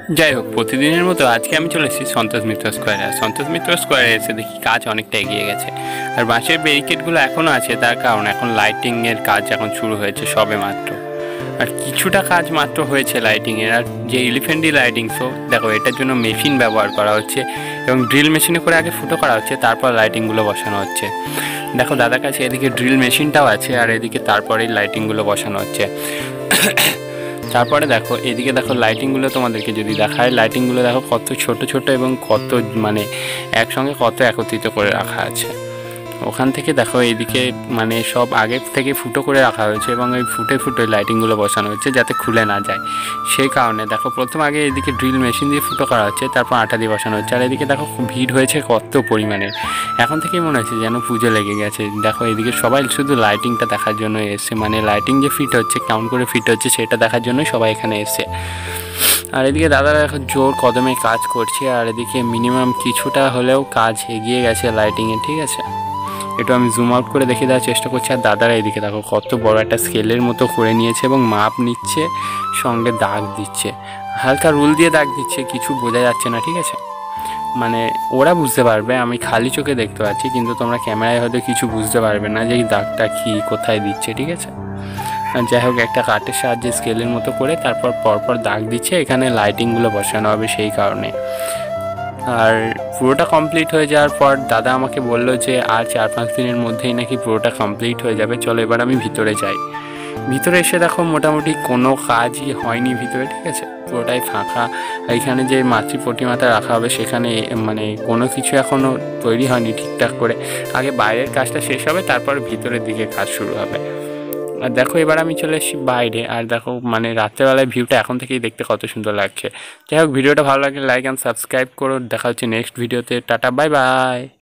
যাই হোক, প্রতিদিনের মতো আজকে আমি চলে এসেছি সন্তোষ মিত্র স্কোয়ারে। আর সন্তোষ মিত্র স্কোয়ারে এসে দেখি কাজ অনেকটা এগিয়ে গেছে, আর বাঁশের ব্যারিকেডগুলো এখনও আছে, তার কারণ এখন লাইটিংয়ের কাজ এখন শুরু হয়েছে সবে মাত্র। আর কিছুটা কাজ মাত্র হয়েছে লাইটিংয়ের। আর যে এলিফ্যান্টি লাইটিং শো দেখো, এটার জন্য মেশিন ব্যবহার করা হচ্ছে এবং ড্রিল মেশিনে করে আগে ফুটো করা হচ্ছে, তারপর লাইটিংগুলো বসানো হচ্ছে। দেখো দাদার কাছে এদিকে ড্রিল মেশিনটাও আছে, আর এদিকে তারপরেই লাইটিংগুলো বসানো হচ্ছে। তারপরে দেখো এদিকে দেখো লাইটিংগুলো তোমাদেরকে যদি দেখায়, লাইটিংগুলো দেখো কত ছোট ছোট এবং কত মানে একসঙ্গে কত একত্রিত করে রাখা আছে। ওখান থেকে দেখো এইদিকে মানে সব আগে থেকে ফুটো করে রাখা হয়েছে এবং এই ফুটে ফুটে লাইটিংগুলো বসানো হচ্ছে যাতে খুলে না যায়। সেই কারণে দেখো প্রথম আগে এদিকে ড্রিল মেশিন দিয়ে ফুটো করা হচ্ছে, তারপর আটা দিয়ে বসানো হচ্ছে। আর এদিকে দেখো ভিড় হয়েছে কত পরিমাণের, এখন থেকেই মনে হচ্ছে যেন পুজো লেগে গেছে। দেখো এদিকে সবাই শুধু লাইটিংটা দেখার জন্য এসছে, মানে লাইটিং যে ফিট হচ্ছে কেমন করে ফিট হচ্ছে সেটা দেখার জন্য সবাই এখানে এসছে। আর এদিকে দাদারা এখন জোর কদমে কাজ করছে, আর এদিকে মিনিমাম কিছুটা হলেও কাজ এগিয়ে গেছে লাইটিংয়ে, ঠিক আছে। একটু আমি জুম আউট করে দেখে দেওয়ার চেষ্টা করছি। আর দাদারা এদিকে দেখো কত বড় একটা স্কেলের মতো করে নিয়েছে এবং মাপ নিচ্ছে, সঙ্গে দাগ দিচ্ছে, হালকা রুল দিয়ে দাগ দিচ্ছে, কিছু বোঝা যাচ্ছে না, ঠিক আছে। মানে ওরা বুঝতে পারবে, আমি খালি চোখে দেখতে পাচ্ছি, কিন্তু তোমরা ক্যামেরায় হয়তো কিছু বুঝতে পারবে না যে এই দাগটা কী কোথায় দিচ্ছে, ঠিক আছে। যাই হোক, একটা কাঠের সাহায্যে স্কেলের মতো করে তারপর পরপর দাগ দিচ্ছে, এখানে লাইটিংগুলো বসানো হবে সেই কারণে। আর পুরোটা কমপ্লিট হয়ে যাওয়ার পর দাদা আমাকে বললো যে আর 4-5 দিনের মধ্যেই নাকি পুরোটা কমপ্লিট হয়ে যাবে। চলো এবার আমি ভিতরে যাই। ভিতরে এসে দেখো মোটামুটি কোনো কাজই হয়নি ভিতরে, ঠিক আছে, পুরোটাই ফাঁকা। এইখানে যে মাতৃ প্রতিমাটা রাখা হবে সেখানে মানে কোনো কিছু এখনও তৈরি হয়নি ঠিকঠাক করে। আগে বাইরের কাজটা শেষ হবে, তারপর ভিতরের দিকে কাজ শুরু হবে। আর দেখো এবার আমি চলে এসেছি বাইরে, আর দেখো মানে রাত্রেবেলায় ভিউটা এখন থেকেই দেখতে কত সুন্দর লাগছে। যাই হোক, ভিডিওটা ভালো লাগলে লাইক অ্যান্ড সাবস্ক্রাইব করো। দেখা হচ্ছে নেক্সট ভিডিওতে। Tata, bye bye.